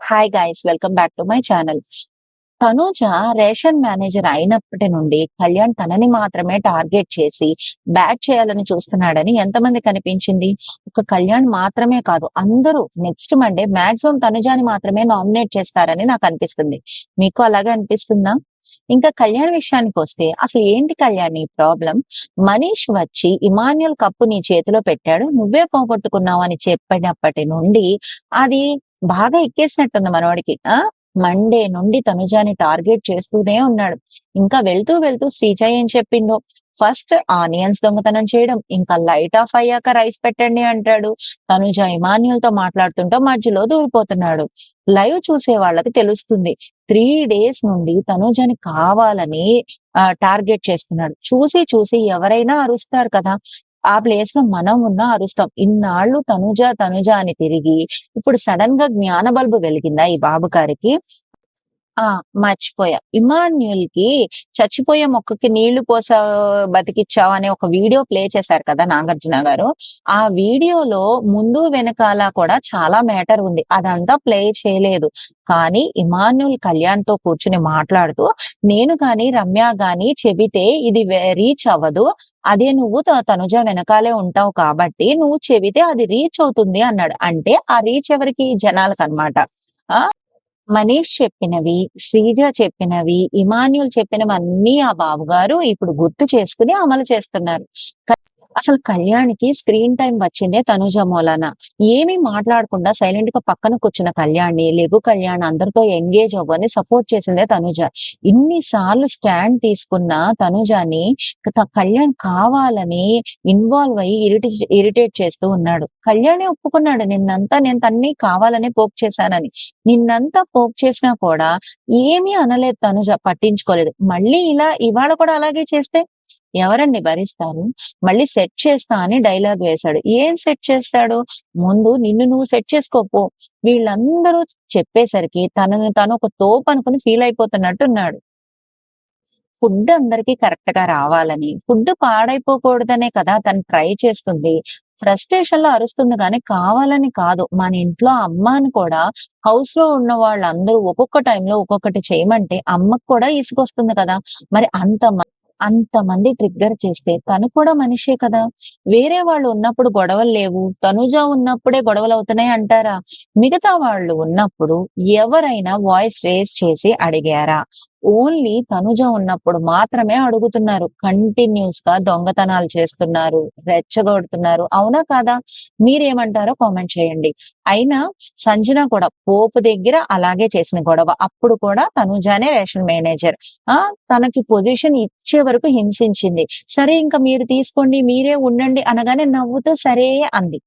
Hi guys welcome back to my channel. Tanuja ration manager అయినప్పటి నుండి కళ్యాణ్ తనని మాత్రమే టార్గెట్ చేసి బ్యాట్ చేయాలని చూస్తున్నాడని ఎంతమంది కనిపించింది. ఒక కళ్యాణ్ మాత్రమే కాదు, అందరూ నెక్స్ట్ మండే మాక్సిమం తనుజాని మాత్రమే నామినేట్ చేస్తారని నాకు అనిపిస్తుంది. మీకు అలాగే అనిపిస్తుందా? ఇంకా కళ్యాణ్ విషయానికి వస్తే అసలు ఏంటి కళ్యాణ్ నీ ప్రాబ్లం? మనీష్ వచ్చి ఇమాన్యుయల్ కప్పు నీ చేతిలో పెట్టాడు, నువ్వే పోగొట్టుకున్నావు అని చెప్పినప్పటి నుండి అది బాగా ఎక్కేసినట్టుంది మనోడికి. మండే నుండి తనుజాని టార్గెట్ చేస్తూనే ఉన్నాడు. ఇంకా వెళ్తూ వెళ్తూ శ్రీజ ఏం చెప్పిందో, ఫస్ట్ ఆనియన్స్ దొంగతనం చేయడం, ఇంకా లైట్ ఆఫ్ అయ్యాక రైస్ పెట్టండి అంటాడు. తనుజ ఇమాన్యుల్ తో మాట్లాడుతుంటూ మధ్యలో దూరిపోతున్నాడు. లైవ్ చూసే వాళ్ళకి తెలుస్తుంది, 3 days నుండి తనుజని కావాలని టార్గెట్ చేస్తున్నాడు. చూసి చూసి ఎవరైనా అరుస్తారు కదా, ఆ ప్లేస్ లో మనం ఉన్నా అరుస్తాం. ఇన్నాళ్ళు తనుజ తనుజ అని తిరిగి ఇప్పుడు సడన్ గా జ్ఞాన బల్బు వెలిగిందా ఈ బాబు గారికి? ఆ! మర్చిపోయా. ఇమ్మాన్యూల్‌కి చచ్చిపోయే మొక్కకి నీళ్లు బతికిచ్చావు అనే ఒక వీడియో ప్లే చేశారు కదా నాగార్జున గారు. ఆ వీడియోలో ముందు వెనకాల కూడా చాలా మ్యాటర్ ఉంది. అదంతా ప్లే చేయలేదు. కానీ ఇమ్మాన్యూల్ కళ్యాణ్‌తో కూర్చొని మాట్లాడుతూ, నేను గాని, రమ్య గాని చెబితే ఇది రీచ్ అవ్వదు. అదే నువ్వు తనుజ వెనకాలే ఉంటావు కాబట్టి నువ్వు చెబితే అది రీచ్ అవుతుంది అన్నాడు. అంటే ఆ రీచ్ ఎవరికి? జనాలకనమాట. ఆ! మనీష్ చెప్పినవి, శ్రీజ చెప్పినవి, ఇమాన్యుల్ చెప్పినవన్నీ ఆ బాబుగారు ఇప్పుడు గుర్తు చేసుకొని అమలు చేస్తున్నారు. అసలు కళ్యాణ్‌కి స్క్రీన్ టైమ్ వచ్చిందే తనుజ మూలాన. ఏమీ మాట్లాడకుండా సైలెంట్ గా పక్కన కూర్చున్న కళ్యాణ్‌ని, "లెగు కళ్యాణ్, అందరితో ఎంగేజ్ అవ్వు" అని సపోర్ట్ చేసిందే తనుజ. ఇన్ని సార్లు స్టాండ్ తీసుకున్న తనుజని కళ్యాణ్ కావాలని ఇన్వాల్వ్ అయ్యి ఇరిటేట్ చేస్తూ ఉన్నాడు. కళ్యాణే ఒప్పుకున్నాడు, నిన్నంతా నేను తన్ని కావాలనే పోక్ చేశానని. నిన్నంతా పోక్ చేసినా కూడా ఏమీ అనలేదు తనుజ, పట్టించుకోలేదు. మళ్ళీ ఇవాళ కూడా అలాగే చేస్తే ఎవరండి భరిస్తారు? మళ్ళీ సెట్ చేస్తా అని డైలాగ్ వేశాడు. ఏం సెట్ చేస్తాడు? ముందు నిన్ను నువ్వు సెట్ చేసుకో పో. వీళ్ళందరూ చెప్పేసరికి తనని తను ఒక తోపనుకుని ఫీల్ అయిపోతున్నట్టున్నాడు. ఫుడ్ అందరికి కరెక్ట్ గా రావాలని, ఫుడ్ పాడైపోకూడదనే కదా తను ట్రై చేస్తుంది. ఫ్రస్ట్రేషన్ లో అరుస్తుంది గానీ కావాలని కాదు. మన ఇంట్లో అమ్మని కూడా హౌస్ లో ఉన్న వాళ్ళందరూ ఒక్కొక్క టైంలో ఒక్కొక్కటి చేయమంటే అమ్మకు కూడా ఇసుకొస్తుంది కదా! మరి అంతమంది ట్రిగ్గర్ చేస్తే తను కూడా మనిషే కదా! వేరే వాళ్ళు ఉన్నప్పుడు గొడవలు లేవు, తనుజ ఉన్నప్పుడే గొడవలవుతున్నాయి అంటారా? మిగతా వాళ్ళు ఉన్నప్పుడు ఎవరైనా వాయిస్ రేజ్ చేసి అడిగారా? ఓన్లీ తనుజ ఉన్నప్పుడు మాత్రమే అడుగుతున్నారు. కంటిన్యూస్ గా దొంగతనాలు చేస్తున్నారు, రెచ్చగొడుతున్నారు. అవునా కాదా? మీరేమంటారో కామెంట్ చేయండి. అయినా సంజన కూడా పోపు దగ్గర అలాగే చేసిన గొడవ. అప్పుడు కూడా తనుజానే రేషన్ మేనేజర్. ఆ! తనకి పొజిషన్ ఇచ్చే వరకు హింసించింది. సరే ఇంక మీరు తీసుకోండి, మీరే ఉండండి అనగానే నవ్వుతూ సరే అంది.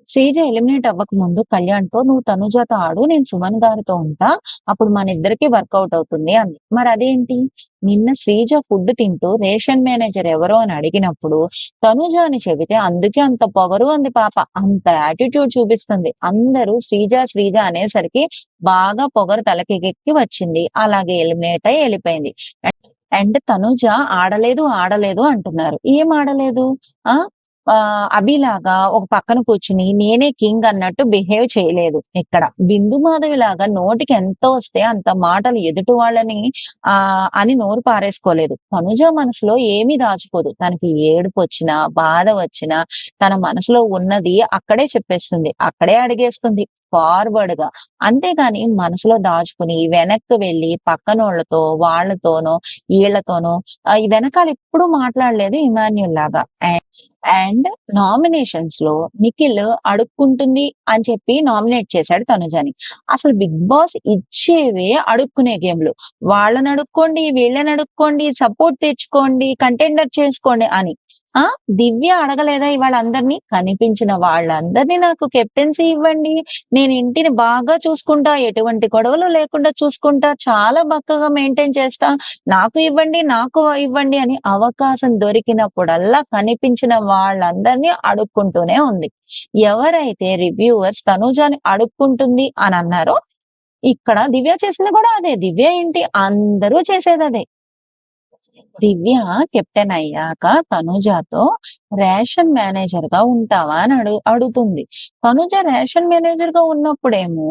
శ్రీజ ఎలిమినేట్ అవ్వకముందు కళ్యాణ్‌తో, "నువ్వు తనుజతో ఆడు, నేను సుమన్ గారితో ఉంటా. అప్పుడు మనిద్దరికీ వర్కౌట్ అవుతుంది" అంది. మరదేంటి? నిన్న శ్రీజ ఫుడ్ తింటూ రేషన్ మేనేజర్ ఎవరో అని అడిగినప్పుడు తనుజ అని చెబితే అందుకే అంత పొగరు అంది పాప. అంత యాటిట్యూడ్ చూపిస్తుంది. అందరూ శ్రీజ శ్రీజ అనేసరికి బాగా పొగరు తలకెక్కి వచ్చింది. అలాగే ఎలిమినేట్ అయ్యి ఎళ్ళిపోయింది. అండ్ తనుజ ఆడలేదు, ఆడలేదు అంటున్నారు. ఏం ఆడలేదు? ఆ! అభిలాగా ఒక పక్కన కూర్చొని నేనే కింగ్ అన్నట్టు బిహేవ్ చేయలేదు ఇక్కడ. బిందు మాధవిలాగా నోటికి ఎంత వస్తే అంత మాటలు ఎదుటి వాళ్ళని అని నోరు పారేసుకోలేదు. తనుజ మనసులో ఏమీ దాచుకోదు. తనకి ఏడుపొచ్చినా, బాధ వచ్చినా తన మనసులో ఉన్నది అక్కడే చెప్పేస్తుంది. అక్కడే అడిగేస్తుంది ఫార్వర్డ్ గా. అంతేగాని మనసులో దాచుకుని వెనక్కి వెళ్లి పక్కనోళ్ళతో, వాళ్ళతోనో, ఈళ్ళతోనో ఈ వెనకాల ఎప్పుడూ మాట్లాడలేదు ఇమాన్యుల్ లాగా. అండ్ నామినేషన్స్ లో నిఖిల్ అడుక్కుంటుంది అని చెప్పి నామినేట్ చేశాడు తనుజని. అసలు బిగ్ బాస్ ఇచ్చేవే అడుక్కునే గేమ్‌లు. వాళ్ళని అడుక్కోండి, వీళ్ళని అడుక్కోండి, సపోర్ట్ తెచ్చుకోండి, కంటెండర్ చేసుకోండి అని. ఆ! దివ్య అడగలేదా ఇవాళ అందరిని? కనిపించిన వాళ్ళందరిని నాకు కెప్టెన్సీ ఇవ్వండి, నేను ఇంటిని బాగా చూసుకుంటా, ఎటువంటి గొడవలు లేకుండా చూసుకుంటా, చాలా బక్కగా మెయింటైన్ చేస్తా, నాకు ఇవ్వండి, నాకు ఇవ్వండి అని అవకాశం దొరికినప్పుడల్లా కనిపించిన వాళ్ళందరినీ అడుక్కుంటూనే ఉంది. ఎవరైతే రివ్యూవర్స్ తనూజని అడుక్కుంటుంది అని అన్నారో, ఇక్కడ దివ్య చేసింది కూడా అదే. దివ్య ఏంటి అందరూ చేసేదదే. దివ్య కెప్టెన్ అయ్యాక తనుజాతో రేషన్ మేనేజర్‌గా ఉంటావా అని అడుగుతుంది. తనుజ రేషన్ మేనేజర్‌గా ఉన్నప్పుడేమో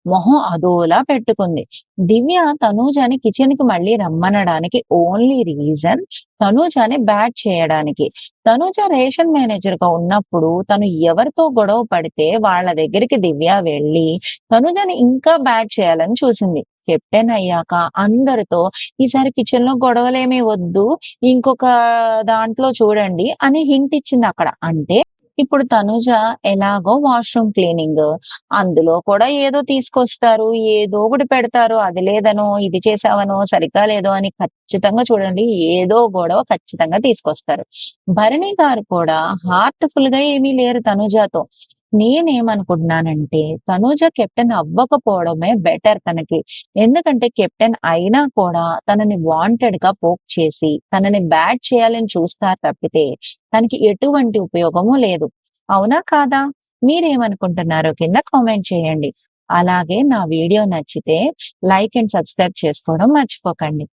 మొహం అదోలా పెట్టుకుంది. దివ్య తనూజని కిచెన్‌కి మళ్ళీ రమ్మనడానికి ఓన్లీ రీజన్ తనూజని బ్యాట్ చేయడానికి. తనూజ రేషన్ మేనేజర్‌గా ఉన్నప్పుడు తను ఎవరితో గొడవ పడితే వాళ్ళ దగ్గరికి దివ్య వెళ్లి తనూజని ఇంకా బ్యాట్ చేయాలని చూసింది. కెప్టెన్ అయ్యాక అందరితో ఈసారి కిచెన్‌లో గొడవలేమి వద్దు. ఇంకొక దాంట్లో చూడండి అని హింట్ ఇచ్చిందక్కడ. అంటే ఇప్పుడు తనుజ ఎలాగో వాష్‌రూమ్ క్లీనింగ్, అందులో కూడా ఏదో తీసుకొస్తారు. ఏదో ఒకటి పెడతారు. అది లేదనో, ఇది చేశావనో, సరిగ్గా లేదో అని ఖచ్చితంగా చూడండి ఏదో గొడవ ఖచ్చితంగా తీసుకొస్తారు. భరణి గారు కూడా హార్ట్‌ఫుల్‌గా ఏమీ లేరు తనుజాతో. నేనేమనుకుంటున్నానంటే తనూజ కెప్టెన్ అవ్వకపోవడమే బెటర్ తనకి. ఎందుకంటే కెప్టెన్ అయినా కూడా తనని వాంటెడ్‌గా పోక్ చేసి, తనని బ్యాట్ చేయాలని చూస్తారు తప్పితే, తనకి ఎటువంటి ఉపయోగము లేదు. అవునా? కాదా? మీరేమనుకుంటున్నారో కింద కామెంట్ చేయండి. అలాగే నా వీడియో నచ్చితే లైక్ అండ్ సబ్స్క్రైబ్ చేసుకోవడం మర్చిపోకండి.